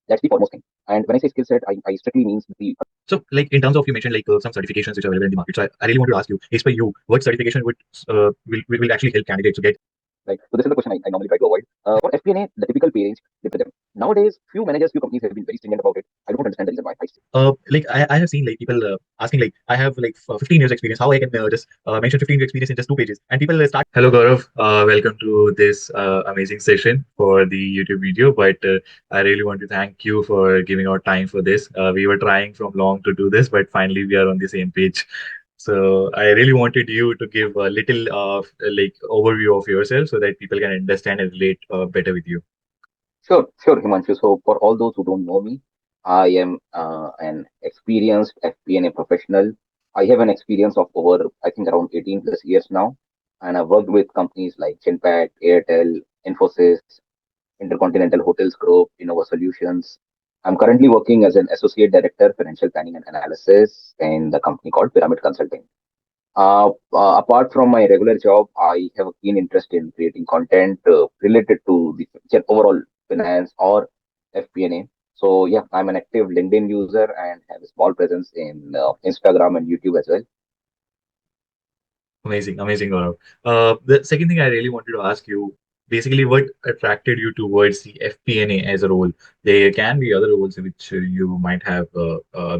That's the foremost thing. And when I say skill set, I strictly means the So, like in terms of you mentioned like some certifications which are available in the market. So, I really want to ask you, as per you, what certification would will actually help candidates to get? right. So this is the question I normally try to avoid. For FP&A, the typical pay range differs them. Nowadays, few managers, few companies have been very stringent about it. I don't understand the reason why. Like I have seen like people asking like I have like 15 years experience. How I can just mention 15 years experience in just 2 pages? And people start. Hello, Gaurav. Welcome to this amazing session for the YouTube video. But I really want to thank you for giving our time for this. We were trying from long to do this, but finally we are on the same page. So I really wanted you to give a little like overview of yourself so that people can understand and relate better with you. Sure, Himanshu. So for all those who don't know me, I am an experienced FP&A professional. I have an experience of over, I think, around 18 plus years now, and I've worked with companies like Genpact, Airtel, Infosys, Intercontinental Hotels Group, Innova Solutions. I'm currently working as an associate director, financial planning and analysis, in the company called Pyramid Consulting. Apart from my regular job, I have a keen interest in creating content related to the overall finance or FP&A. So yeah, I'm an active LinkedIn user and have a small presence in Instagram and YouTube as well. Amazing, amazing, Gaurav. The second thing I really wanted to ask you, basically, what attracted you towards the FP&A as a role? There can be other roles which you might have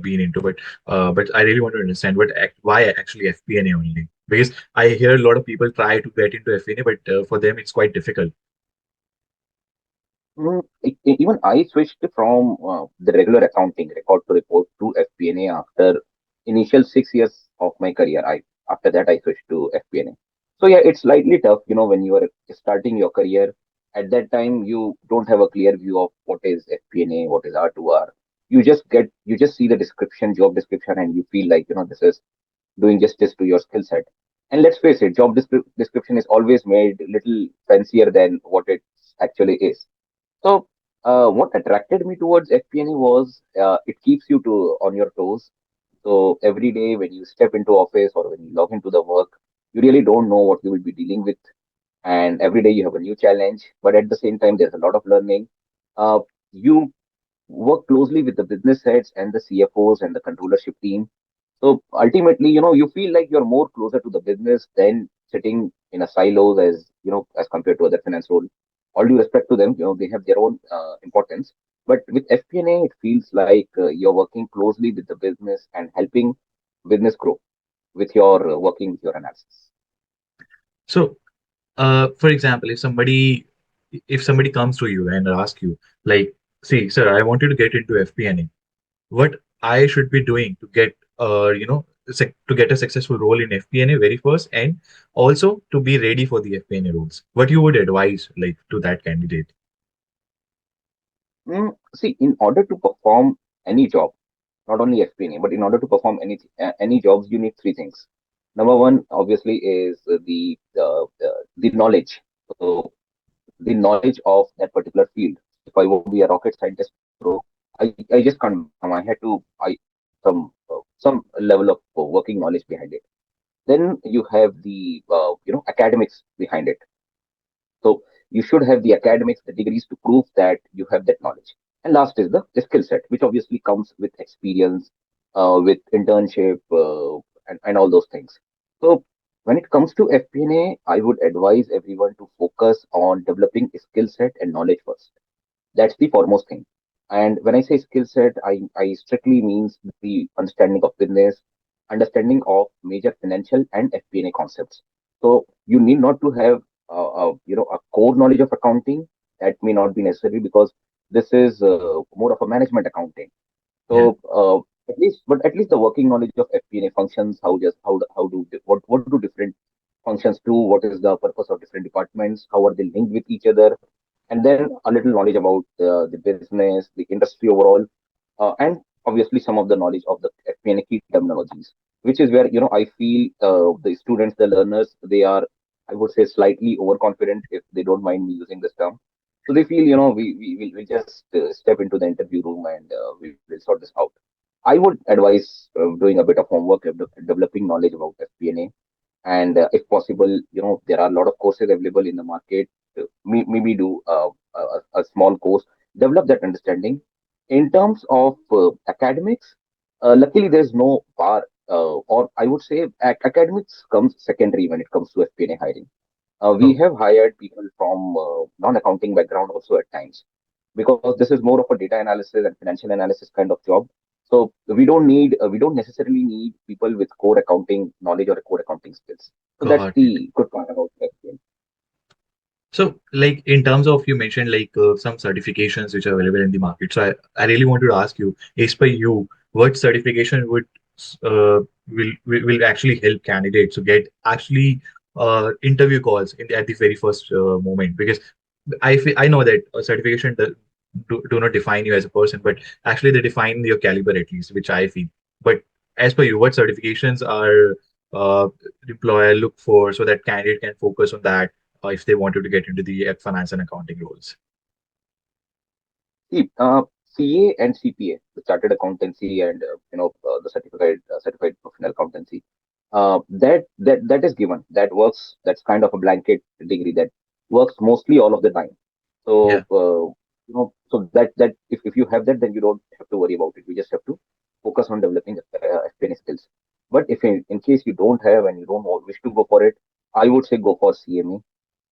been into, but I really want to understand why actually FP&A only? Because I hear a lot of people try to get into FP&A, but for them it's quite difficult. Even I switched from the regular accounting record to report to FP&A after initial 6 years of my career. After that I switched to FP&A. So yeah, it's slightly tough, when you are starting your career. At that time, you don't have a clear view of what is FP&A, what is R2R. You just see the description, job description, and you feel like this is doing justice to your skill set. And let's face it, description is always made little fancier than what it actually is. So, what attracted me towards FP&A was it keeps you to on your toes. So every day when you step into office or when you log into the work, you really don't know what you will be dealing with, and every day you have a new challenge. But at the same time, there's a lot of learning. You work closely with the business heads and the CFOs and the controllership team. So ultimately, you feel like you're more closer to the business than sitting in a silos as compared to other finance role. All due respect to them, they have their own importance. But with FP&A, it feels like you're working closely with the business and helping business grow with your working with your analysis. So, for example, if somebody comes to you and asks you, like, see, sir, I wanted to get into FP&A. What I should be doing to get to get a successful role in FP&A very first, and also to be ready for the FP&A roles. What you would advise like to that candidate? See, in order to perform any job, not only FP&A, but in order to perform any jobs, you need three things. Number one, obviously, is the knowledge. So the knowledge of that particular field. If I want to be a rocket scientist tomorrow, I just can't become. I had to I some level of working knowledge behind it. Then you have the academics behind it. So you should have the academics, the degrees to prove that you have that knowledge. And last is the skill set, which obviously comes with experience, with internship, and all those things. So when it comes to FP&A, I would advise everyone to focus on developing a skill set and knowledge first. That's the foremost thing. And when I say skill set, I strictly means the understanding of business, understanding of major financial and FP&A concepts. So you need not to have a core knowledge of accounting. That may not be necessary because this is more of a management accounting. Yeah. So at least the working knowledge of FP&A functions, how do what do different functions do? What is the purpose of different departments? How are they linked with each other? And then a little knowledge about the business, the industry overall, and obviously some of the knowledge of the FP&A key terminologies, which is where I feel the students, the learners, they are, I would say, slightly overconfident if they don't mind me using this term. So they feel we just step into the interview room and we will sort this out. I would advise doing a bit of homework, developing knowledge about FP&A, and if possible, there are a lot of courses available in the market. Maybe do a small course, develop that understanding, In terms of academics, luckily there's no bar, or I would say academics comes secondary when it comes to FP&A hiring. We Oh, have hired people from non-accounting background also at times, because this is more of a data analysis and financial analysis kind of job. So we don't necessarily need people with core accounting knowledge or core accounting skills. So that's got it. the good part about FP&A. So, like in terms of you mentioned like some certifications which are available in the market. So, I really wanted to ask you, as per you, what certification would will actually help candidates to get actually interview calls at the very first moment? Because I know that a certification do not define you as a person, but actually they define your caliber at least, which I feel. But as per you, what certifications are employer look for so that candidate can focus on that if they wanted to get into the finance and accounting roles? See, CA and CPA, the Chartered Accountancy, and the certified professional accountancy. That is given. That works. That's kind of a blanket degree that works mostly all of the time. Yeah. So so that if you have that, then you don't have to worry about it. You just have to focus on developing FP&A skills. But if in case you don't have and you don't wish to go for it, I would say go for CMA,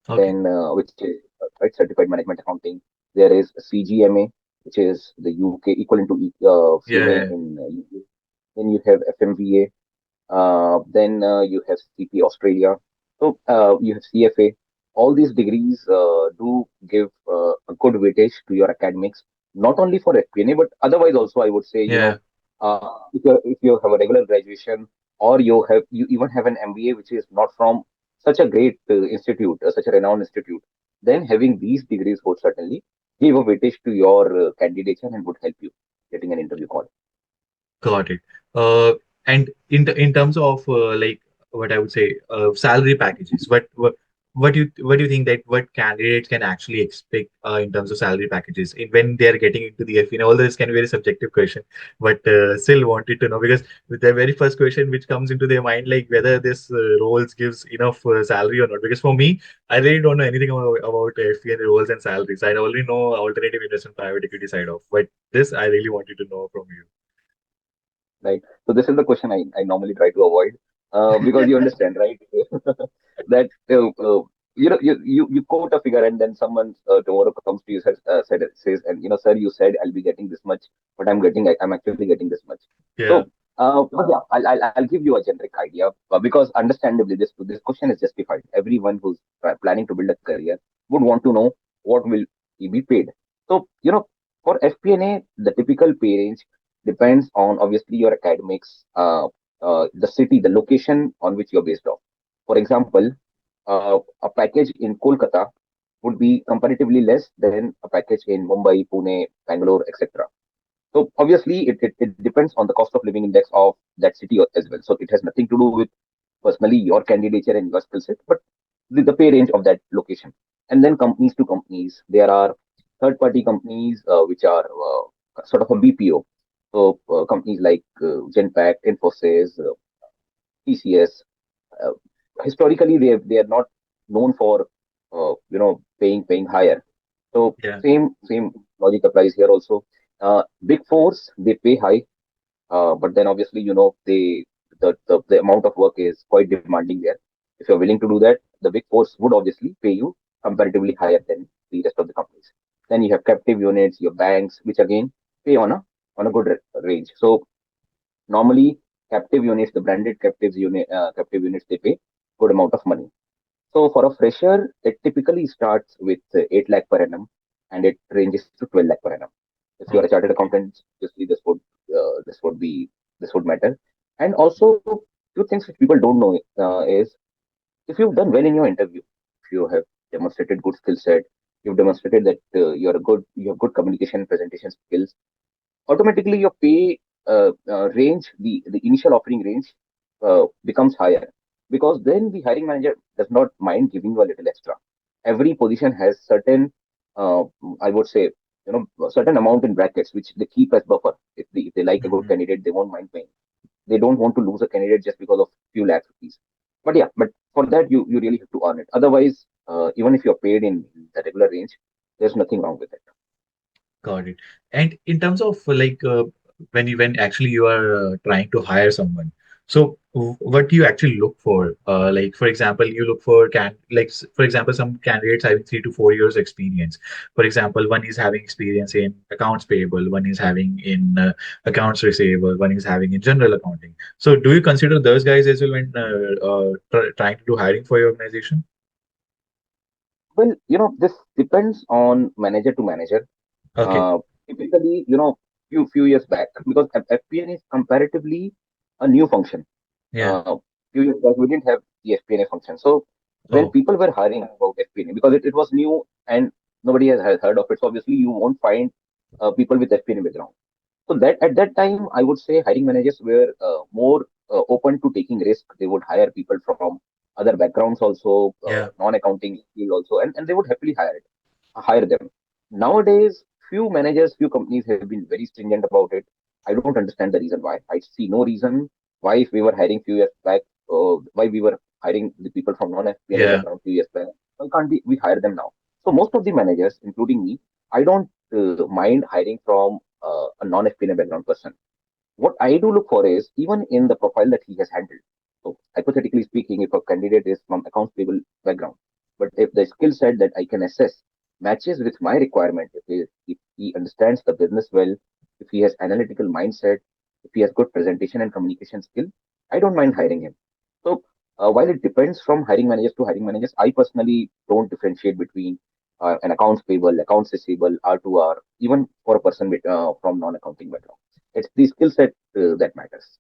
Okay. then which is right, certified management accounting. There is CGMA, which is the UK equivalent to Yeah. CMA Yeah. in UK. Then you have FMVA, then you have CP Australia. So you have CFA. All these degrees do give a good weightage to your academics, not only for FP&A, but otherwise also. I would say, Yeah. if you have a regular graduation, or you even have an MBA, which is not from such a great institute, such a renowned institute, then having these degrees would certainly give a weightage to your candidature and would help you getting an interview call. Got it. Uh, and in terms of like what I would say, salary packages, what do you think that what candidates can actually expect in terms of salary packages when they are getting into the FNA? Although this can be a very subjective question, but still wanted to know because with the very first question which comes into their mind, like whether this roles gives enough salary or not. Because for me, I really don't know anything about FP&A roles and salaries. I only know alternative investment private equity side of, but this I really wanted to know from you. Right. So this is the question I normally try to avoid, because you understand, right? That you quote a figure, and then someone tomorrow comes to you, says, and sir, you said I'll be getting this much, but I'm actually getting this much. Yeah. So but yeah, I'll give you a generic idea, because understandably this question is justified. Everyone who's planning to build a career would want to know what will he be paid. So for FP&A, the typical pay range depends on obviously your academics, the city, the location on which you're based off. For example, a package in Kolkata would be comparatively less than a package in Mumbai, Pune, Bangalore, etc. So obviously, it depends on the cost of living index of that city as well. So it has nothing to do with personally your candidature and your skill set, but the pay range of that location. And then companies to companies, there are third party companies which are sort of a BPO. So companies like Genpact, Infosys, TCS, uh, historically they are not known for paying higher. So Yeah. same logic applies here also. Big fours, they pay high, but then obviously, the amount of work is quite demanding there. If you're willing to do that, the big fours would obviously pay you comparatively higher than the rest of the companies. Then you have captive units, your banks, which again pay on a good range. So normally, captive units, the branded captive units, they pay good amount of money. So for a fresher, it typically starts with 8 lakh per annum, and it ranges to 12 lakh per annum. If you are a chartered Okay. accountant, obviously this would matter. And also, few things which people don't know is, if you've done well in your interview, if you have demonstrated good skill set, you've demonstrated that you have good communication presentation skills, automatically your pay range, the initial offering range becomes higher, because then the hiring manager does not mind giving you a little extra. Every position has certain, uh, I would say, a certain amount in brackets which they keep as buffer. If they like a good Mhm. candidate, they won't mind paying. They don't want to lose a candidate just because of few lakh rupees. But yeah, but for that you really have to earn it. Otherwise, even if you're paid in the regular range, there's nothing wrong with it. Got it. And in terms of when actually you are trying to hire someone, so what do you actually look for? Like for example, you look for for example some candidates having 3 to 4 years experience. For example, one is having experience in accounts payable, one is having in accounts receivable, one is having in general accounting. So do you consider those guys as well when trying to do hiring for your organization? Well, this depends on manager to manager. Okay. Uh, Typically, few years back, because FP&A is comparatively a new function. Yeah. Uh, Few years back, we didn't have the FP&A function. So when Oh, people were hiring about FP&A, because it was new and nobody has heard of it, so obviously you won't find people with FP&A background. So that at that time, I would say hiring managers were more open to taking risk. They would hire people from other backgrounds also, yeah. non-accounting field also, and they would happily hire them. Nowadays, few managers, few companies have been very stringent about it. I don't understand the reason why. I see no reason why, if we were hiring few years back, why we were hiring the people from non-FP&A Yeah. background few years back. Why can't we hire them now? So most of the managers, including me, I don't mind hiring from a non-FP&A background person. What I do look for is even in the profile that he has handled. So hypothetically speaking, if a candidate is from accounts payable background, but if the skill set that I can assess matches with my requirement, if he understands the business well, if he has analytical mindset, if he has good presentation and communication skill, I don't mind hiring him. So while it depends from hiring managers to hiring managers, I personally don't differentiate between an accounts payable, accounts receivable, R2R, even for a person from non-accounting background. It's the skill set that matters.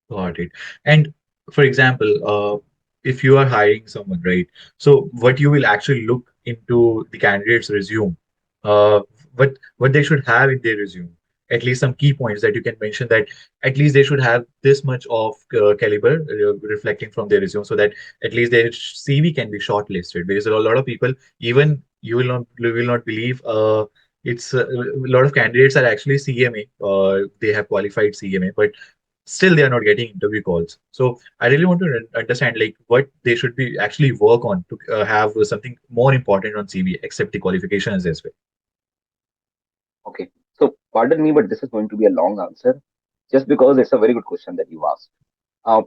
Got it. And for example, if you are hiring someone, right? So what you will actually look into the candidate's resume, uh, what they should have in their resume, at least some key points that you can mention that at least they should have this much of caliber reflecting from their resume, so that at least their CV can be shortlisted. Because a lot of people, even you will not believe, it's a lot of candidates are actually CMA, they have qualified CMA, but still they are not getting interview calls. So I really want to understand like what they should be actually work on to have something more important on CV except the qualifications as well. Okay. So pardon me, but this is going to be a long answer just because it's a very good question that you asked. Uh,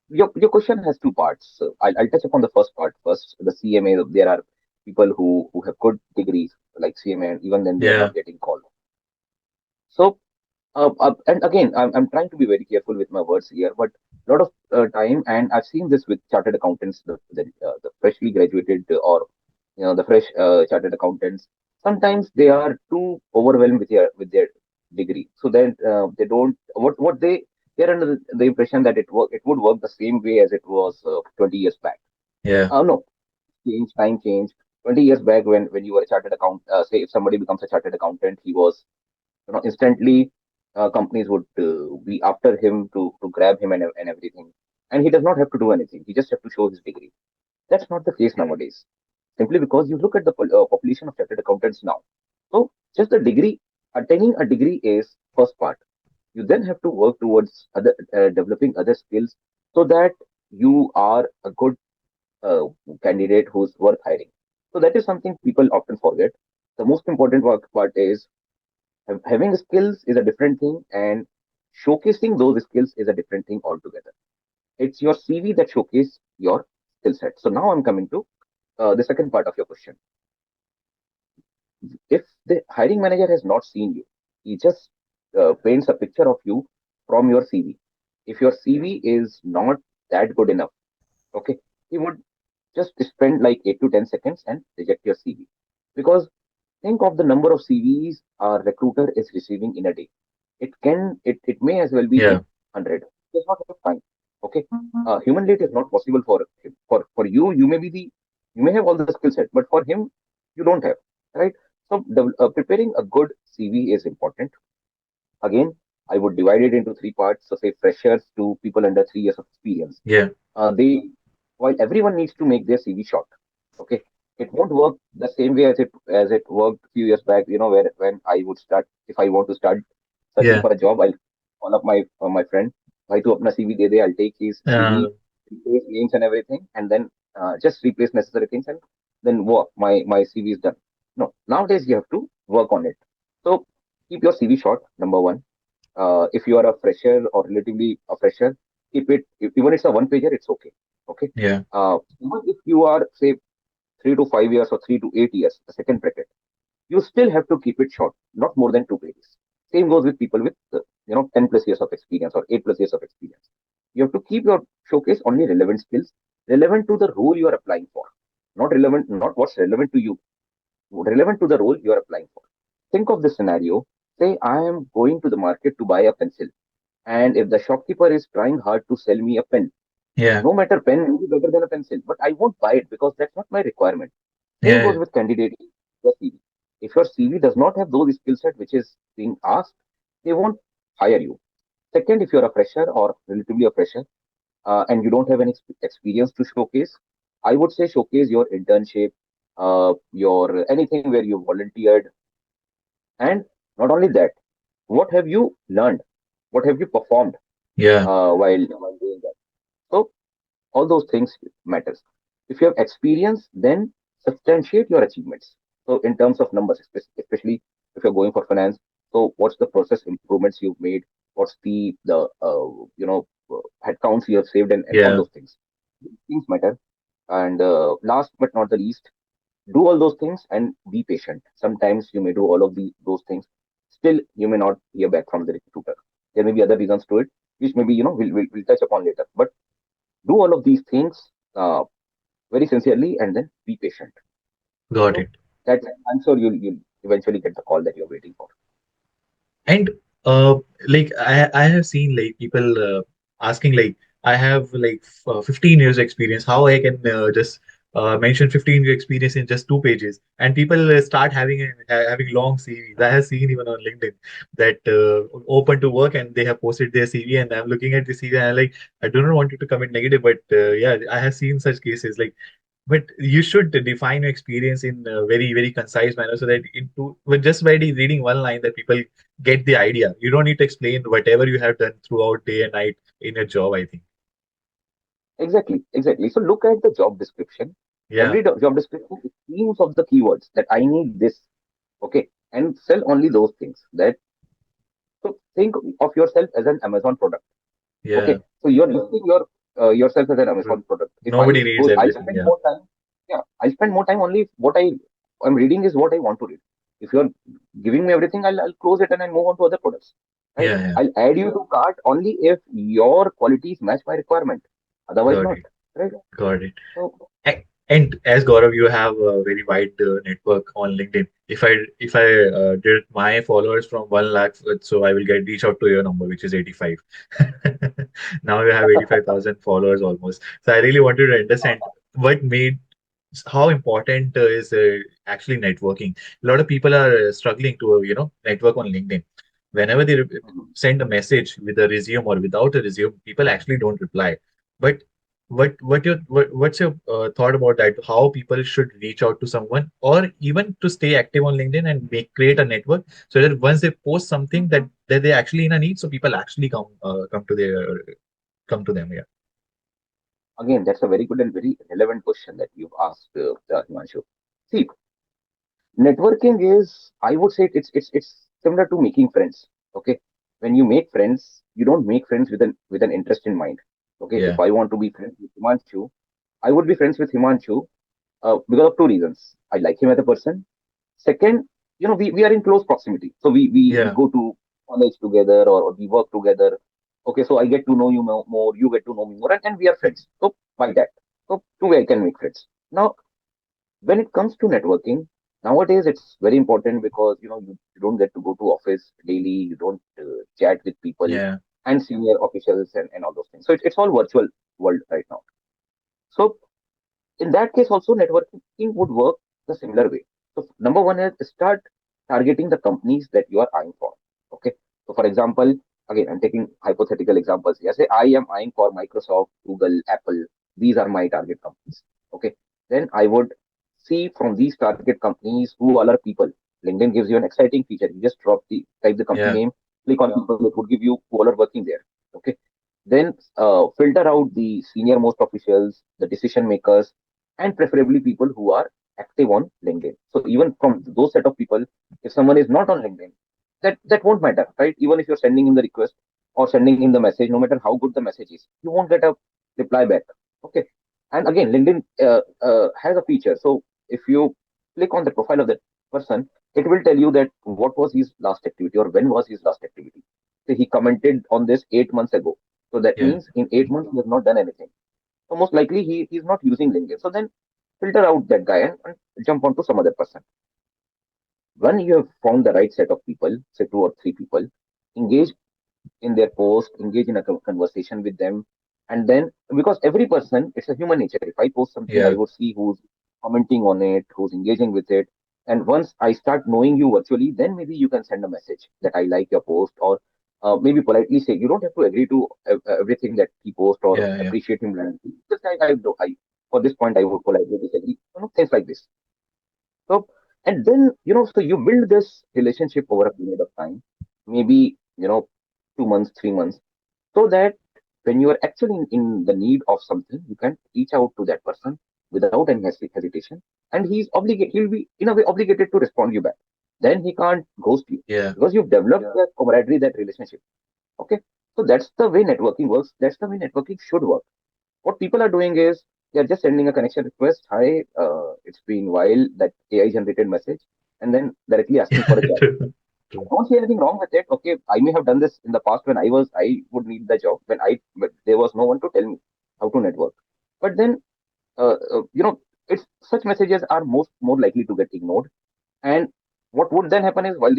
your question has two parts. So I'll touch upon the first part first. The CMA, there are people who have good degrees like CMA, and even then they are Yeah, not getting called. So and again, I'm trying to be very careful with my words here, but a lot of time, and I've seen this with chartered accountants, the freshly graduated or the fresh chartered accountants. Sometimes they are too overwhelmed with their degree, so then they don't what they're under the impression that it would work the same way as it was 20 years back. yeah, No, time change. 20 years back, when you were a chartered account, say if somebody becomes a chartered accountant, he was instantly companies would be after him to grab him and everything, and he does not have to do anything. He just have to show his degree. That's not the case nowadays, simply because you look at the population of chartered accountants now. So just the degree, attaining a degree is first part. You then have to work towards other developing other skills, so that you are a good uh, candidate who's worth hiring. So that is something people often forget. The most important work part is having skills is a different thing, and showcasing those skills is a different thing altogether. It's your CV that showcase your skill set. So now I'm coming to the second part of your question. If the hiring manager has not seen you, he just paints a picture of you from your CV. If your CV is not that good enough, okay, he would just spend like 8 to 10 seconds and reject your CV. Because think of the number of CVs a recruiter is receiving in a day. It may as well be yeah, in 100. He does not have time. Okay. Humanly, it is not possible for him. For you, you may have all the skill set, but for him, you don't have. Right. So preparing a good CV is important. Again, I would divide it into three parts. So say freshers to people under 3 years of experience. yeah, They While everyone needs to make their CV short, okay, it won't work the same way as it worked a few years back. Where when I would start, if I want to start searching yeah. for a job, I'll call up my friend. Bhai, tu apna CV de de. I'll take his Uh, CV, replace names and everything, and then just replace necessary things, and then my CV is done. No, nowadays you have to work on it. So keep your CV short, number one. If you are a fresher or relatively a fresher, keep it, even it's a one pager, it's okay. Okay. Yeah. Even if you are, say, 3 to 5 years or 3 to 8 years, the second bracket, you still have to keep it short, not more than 2 pages. Same goes with people with, 10 plus years of experience or 8 plus years of experience. You have to keep your showcase only relevant skills, relevant to the role you are applying for, not what's relevant to you, relevant to the role you are applying for. Think of this scenario. Say I am going to the market to buy a pencil, and if the shopkeeper is trying hard to sell me a pen, Yeah. no matter pen may be better than a pencil, but I won't buy it because that's not my requirement. Same Yeah. goes with candidate your CV. If your CV does not have those skill set which is being asked, they won't hire you. Second, if you're a fresher or relatively a fresher, and you don't have any experience to showcase, I would say showcase your internship, your anything where you volunteered, and not only that, what have you learned? What have you performed Yeah. while doing that? So all those things matters. If you have experience, then substantiate your achievements. So in terms of numbers, especially if you're going for finance, so what's the process improvements you've made? What's the headcounts you have saved, and all Yeah. those things. Things matter. And last but not the least, do all those things and be patient. Sometimes you may do all of those things, still you may not hear back from the recruiter. There may be other reasons to it, which maybe we'll touch upon later. But do all of these things very sincerely, and then be patient. Got So it. that I'm sure you'll eventually get the call that you're waiting for. And uh, like I have seen like people asking like I have like 15 years experience. How I can just mention 15 year experience in just 2 pages? And people start having long CVs. I have seen even on LinkedIn that open to work and they have posted their CV, and I'm looking at the CV and I'm like, I do not want you to comment negative, but yeah, I have seen such cases. Like, but you should define your experience in a very, very concise manner so that with just by reading one line that people get the idea. You don't need to explain whatever you have done throughout day and night in your job, I think. Exactly, exactly. So look at the job description. Yeah, Every job description is themes of the keywords that I need this. Okay, and sell only those things. That so think of yourself as an Amazon product. yeah. Okay, so you're listing yourself as an Amazon product. If Nobody reads I'll everything. spend Yeah, more time. Yeah, I'll spend more time only if what I'm reading is what I want to read. If you're giving me everything, I'll close it and I'll move on to other products. Right? yeah, yeah. I'll add you to cart only if your qualities match my requirement. Otherwise, Got not. it. Right? Got it. So And as Gaurav, you have a very wide network on LinkedIn. If I did my followers from 1 lakh, so I will get reach out to your number, which is 85. Now you have 85,000 followers almost. So I really wanted to understand what made how important is actually networking. A lot of people are struggling to network on LinkedIn. Whenever they mhm. send a message with a resume or without a resume, people actually don't reply. But what's your thought about that? How people should reach out to someone, or even to stay active on LinkedIn and create a network so that once they post something that they actually in a need, so people actually come to them. Yeah, Again, that's a very good and very relevant question that you've asked, Himanshu. See, networking is, I would say, it's similar to making friends. Okay, when you make friends, you don't make friends with an interest in mind. Okay, if yeah, I want to be friends with Himanshu, I would be friends with Himanshu because of two reasons. I like him as a person. Second, we are in close proximity, so we yeah. go to college together, or we work together. Okay, so I get to know you more, you get to know me more, and we are friends. So by that, so two way I can make friends. Now when it comes to networking, nowadays it's very important because you don't get to go to office daily, you don't chat with people Yeah. and senior officials, and all those things. So it's all virtual world right now. So in that case also networking would work the similar way. So number one is start targeting the companies that you are eyeing for. Okay, so for example, again I'm taking hypothetical examples here. Say I am eyeing for Microsoft, Google, Apple. These are my target companies. Okay, then I would see from these target companies who all are people. LinkedIn gives you an exciting feature. You just type the company Yeah. name, click on people, it would give you who all are working there. Okay, then filter out the senior most officials, the decision makers, and preferably people who are active on LinkedIn. So even from those set of people, if someone is not on LinkedIn, that won't matter, right? Even if you're sending him the request or sending him the message, no matter how good the message is, you won't get a reply back. Okay. And again, LinkedIn has a feature. So if you click on the profile of that person, it will tell you that what was his last activity or when was his last activity. So he commented on this 8 months ago. So that Yeah. means in 8 months he has not done anything. So most likely he's not using LinkedIn. So then filter out that guy and jump onto some other person. When you have found the right set of people, say two or three people, engage in their post, engage in a conversation with them, and then because every person, it's a human nature. If I post something, I Yeah. would see who's commenting on it, who's engaging with it. And once I start knowing you virtually, then maybe you can send a message that I like your post, or maybe politely say you don't have to agree to everything that he posts or Yeah. Yeah. appreciate him blindly. Just I for this point I would politely disagree. Things like this. So, and then, so you build this relationship over a period of time, maybe, 2 months, 3 months, so that when you are actually in the need of something, you can reach out to that person without any hesitation. And he'll be in a way obligated to respond you back. Then he can't ghost you Yeah. because you've developed that camaraderie, that relationship. Okay. So that's the way networking works. That's the way networking should work. What people are doing is they're just sending a connection request. Hi, it's been a while, that AI generated message, and then directly asking for a job. True. I True. don't see anything wrong with it. Okay, I may have done this in the past when I would need the job but there was no one to tell me how to network. But then, it's such messages are more likely to get ignored. And what would then happen is while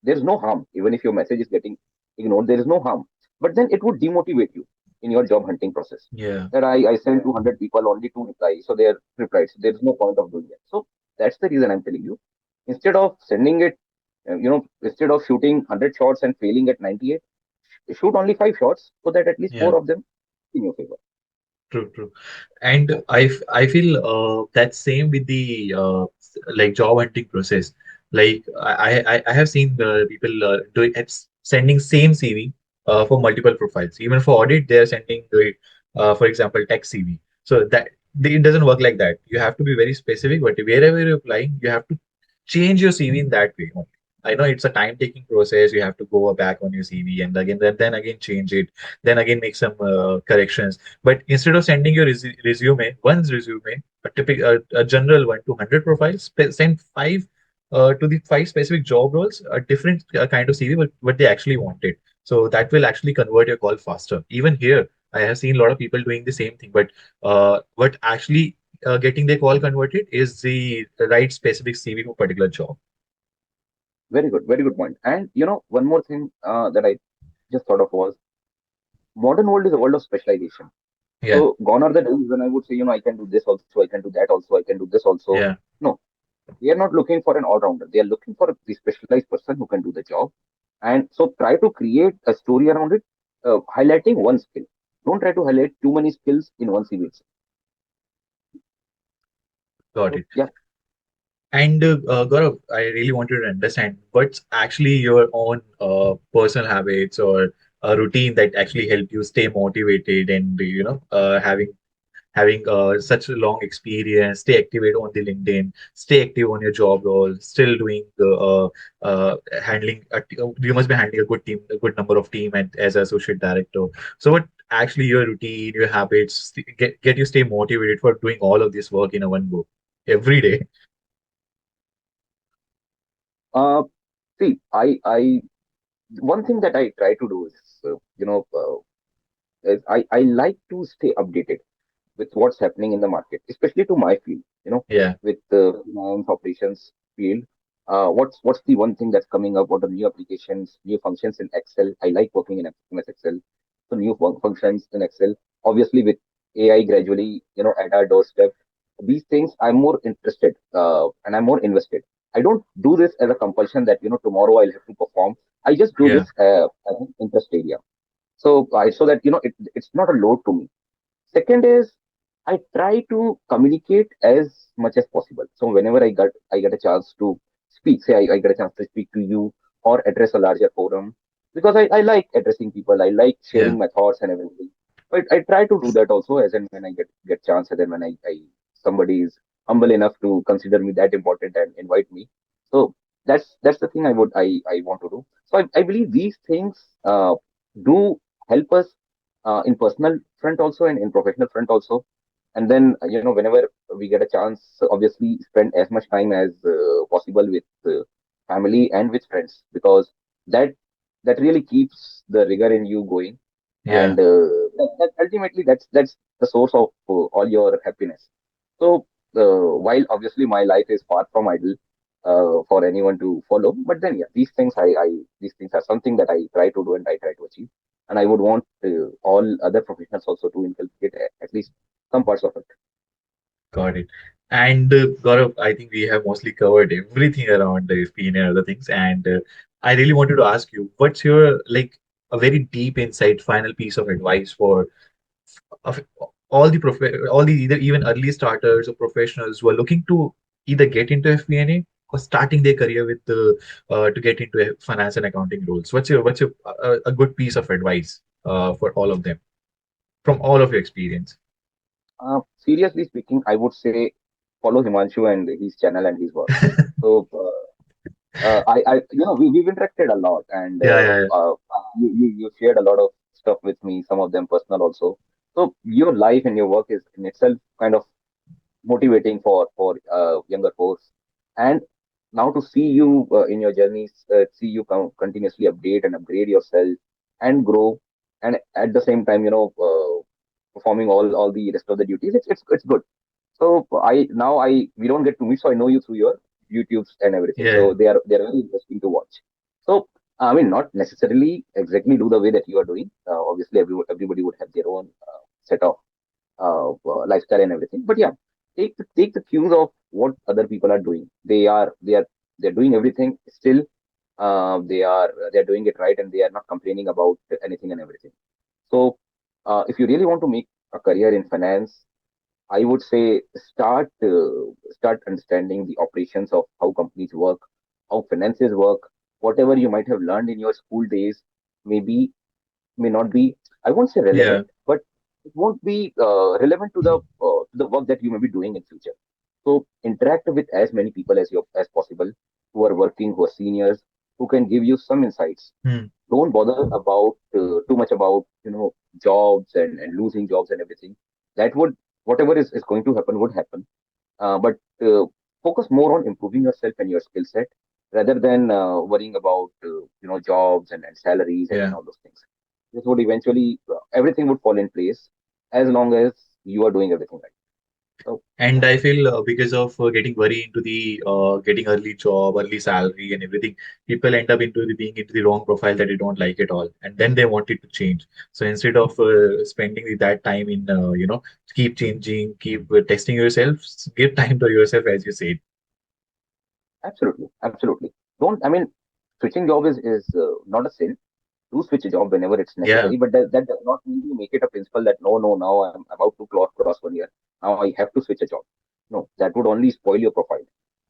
there's no harm, even if your message is getting ignored, there is no harm. But then it would demotivate you in your job hunting process. Yeah. That I sent 200 people, only two reply, so they're replied. So there's no point of doing it. So that's the reason I'm telling you. Instead of sending it, instead of shooting 100 shots and failing at 98, shoot only 5 shots so that at least Yeah. four of them in your favor. True, true. And I feel that same with the like job hunting process. Like I have seen the people doing sending same CV for multiple profiles. Even for audit, they are sending the for example tech CV. So that it doesn't work like that. You have to be very specific. But wherever you're applying, you have to change your CV in that way only. I know it's a time-taking process. You have to go back on your CV and again then again change it, then again make some corrections. But instead of sending your resume, one's resume, a typical a general one to 100 profiles, send five to the five specific job roles, a different kind of CV, but what they actually wanted. So that will actually convert your call faster. Even here, I have seen a lot of people doing the same thing, but what actually getting their call converted is the right specific CV for particular job. Very good point. And one more thing that I just thought of was modern world is a world of specialization. Yeah, So gone are the days when I would say, I can do this also, I can do that also, I can do this also. yeah, No, they are not looking for an all-rounder. They are looking for the specialized person who can do the job. And so try to create a story around it, highlighting one skill. Don't try to highlight too many skills in one CV itself. got So it. yeah, And Gaurav, I really wanted to understand what's actually your own personal habits or a routine that actually help you stay motivated and having such a long experience, stay active on the LinkedIn, stay active on your job role, still doing the handling. You must be handling a good team, a good number of team, and as associate director. So, what actually your routine, your habits get you stay motivated for doing all of this work in a one go every day? uh, see, I one thing that I try to do is, I like to stay updated with what's happening in the market, especially to my field, Yeah, with the finance operations field. What's the one thing that's coming up? What are new applications, new functions in Excel? I like working in MS Excel. So new functions in Excel. Obviously, with AI gradually, at our doorstep, these things I'm more interested and I'm more invested. I don't do this as a compulsion that tomorrow I'll have to perform. I just do yeah, this as an interest area. So that it's not a load to me. Second is I try to communicate as much as possible. So whenever I get a chance to speak, say I get a chance to speak to you or address a larger forum, because I like addressing people, I like yeah, sharing my thoughts and everything. But I try to do that also as and when I get chance, and then when I somebody is humble enough to consider me that important and invite me. So that's the thing I want to do. So I believe these things do help us in personal front also and in professional front also. And then whenever we get a chance, obviously spend as much time as possible with family and with friends, because that that really keeps the rigor in you going. Yeah, And that ultimately that's the source of all your happiness. So while obviously my life is far from idle for anyone to follow, but then yeah, these things are something that I try to do and I try to achieve, and I would want all other professionals also to inculcate at least some parts of it. got it. And Gaurav, I think we have mostly covered everything around the FP&A and other things. And I really wanted to ask you, what's your like a very deep insight, final piece of advice for of all the either even early starters or professionals who are looking to either get into FP&A or starting their career with the to get into finance and accounting roles. What's your a good piece of advice for all of them from all of your experience? Seriously speaking, I would say follow Himanshu and his channel and his work. So we've interacted a lot, and Yeah, yeah, yeah. you shared a lot of stuff with me, some of them personal also. So your life and your work is in itself kind of motivating for younger folks. And now to see you in your journeys, see you continuously update and upgrade yourself and grow, and at the same time, performing all the rest of the duties. It's good. So I we don't get to meet, so I know you through your YouTubes and everything. Yeah, So they are very interesting to watch. So I mean, not necessarily exactly do the way that you are doing. Obviously, everybody would have their own set of lifestyle and everything. But yeah, take the cues of what other people are doing. They're doing everything still. They're doing it right, and they are not complaining about anything and everything. So if you really want to make a career in finance, I would say start understanding the operations of how companies work, how finances work. Whatever you might have learned in your school days, maybe may not be, I won't say yeah, relevant, but it won't be relevant to the work that you may be doing in future. So interact with as many people as possible who are working, who are seniors, who can give you some insights. hmm, Don't bother about too much about jobs and losing jobs and everything. That would whatever is going to happen would happen. But focus more on improving yourself and your skill set rather than worrying about jobs and salaries and yeah. all those things. This would eventually everything would fall in place as long as you are doing everything right. So And yeah, I feel because of getting worried into the getting early job, early salary, and everything, people end up into the being into the wrong profile that they don't like at all, and then they want it to change. So instead of spending that time in keep changing, keep testing yourself, give time to yourself, as you said. absolutely. Don't I mean switching job is not a sin. Do switch a job whenever it's Yeah, necessary, but that does not mean you make it a principle that no, now I'm about to cross 1 year. Now I have to switch a job. No, that would only spoil your profile.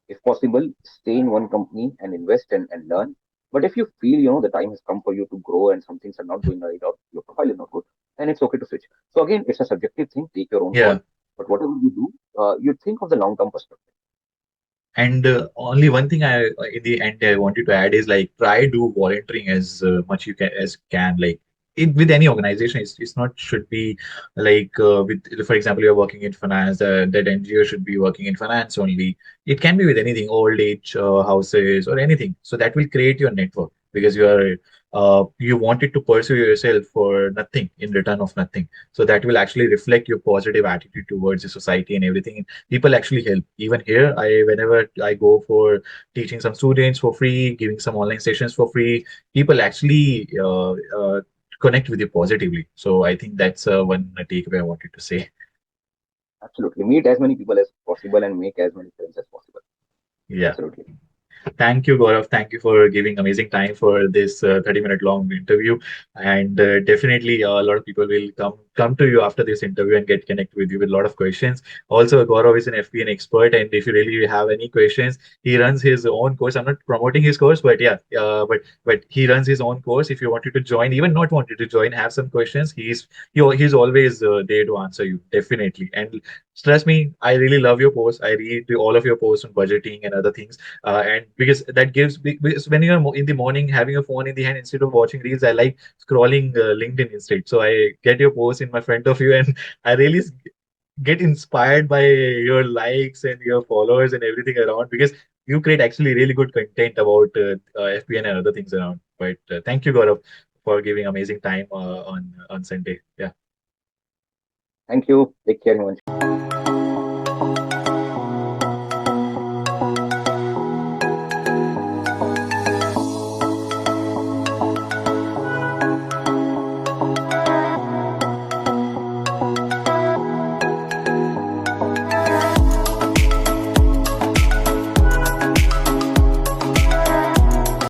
If possible, stay in one company and invest and learn. But if you feel the time has come for you to grow and some things are not going right or your profile is not good, then it's okay to switch. So again, it's a subjective thing. Take your own call. yeah. But whatever you do, you think of the long term perspective. And only one thing in the end, I wanted to add is like try do volunteering as much you can as can. Like with any organization, it's not should be like with for example, you're working in finance, that NGO should be working in finance only. It can be with anything, old age houses or anything. So that will create your network because you wanted to pursue yourself for nothing in return of nothing. So that will actually reflect your positive attitude towards the society and everything. People actually help. Even here, I whenever I go for teaching some students for free, giving some online sessions for free, people actually connect with you positively. So I think that's one takeaway I wanted to say. Absolutely. Meet as many people as possible and make as many friends as possible. Yeah. Absolutely. Thank you, Gaurav. Thank you for giving amazing time for this 30-minute long interview. And definitely, a lot of people will come to you after this interview and get connected with you with a lot of questions. Also, Gaurav is an FP&A expert, and if you really have any questions, he runs his own course. I'm not promoting his course, but yeah, but he runs his own course. If you wanted to join, even not wanted to join, have some questions, he's always there to answer you, definitely. And trust me, I really love your posts. I read all of your posts on budgeting and other things, and because that because when you're in the morning having a phone in the hand instead of watching reels, I like scrolling LinkedIn instead. So I get your post in my front of you, and I really get inspired by your likes and your followers and everything around, because you create actually really good content about FPN and other things around. But thank you, Gaurav, for giving amazing time on Sunday. Yeah. Thank you. Take care, Himanshu.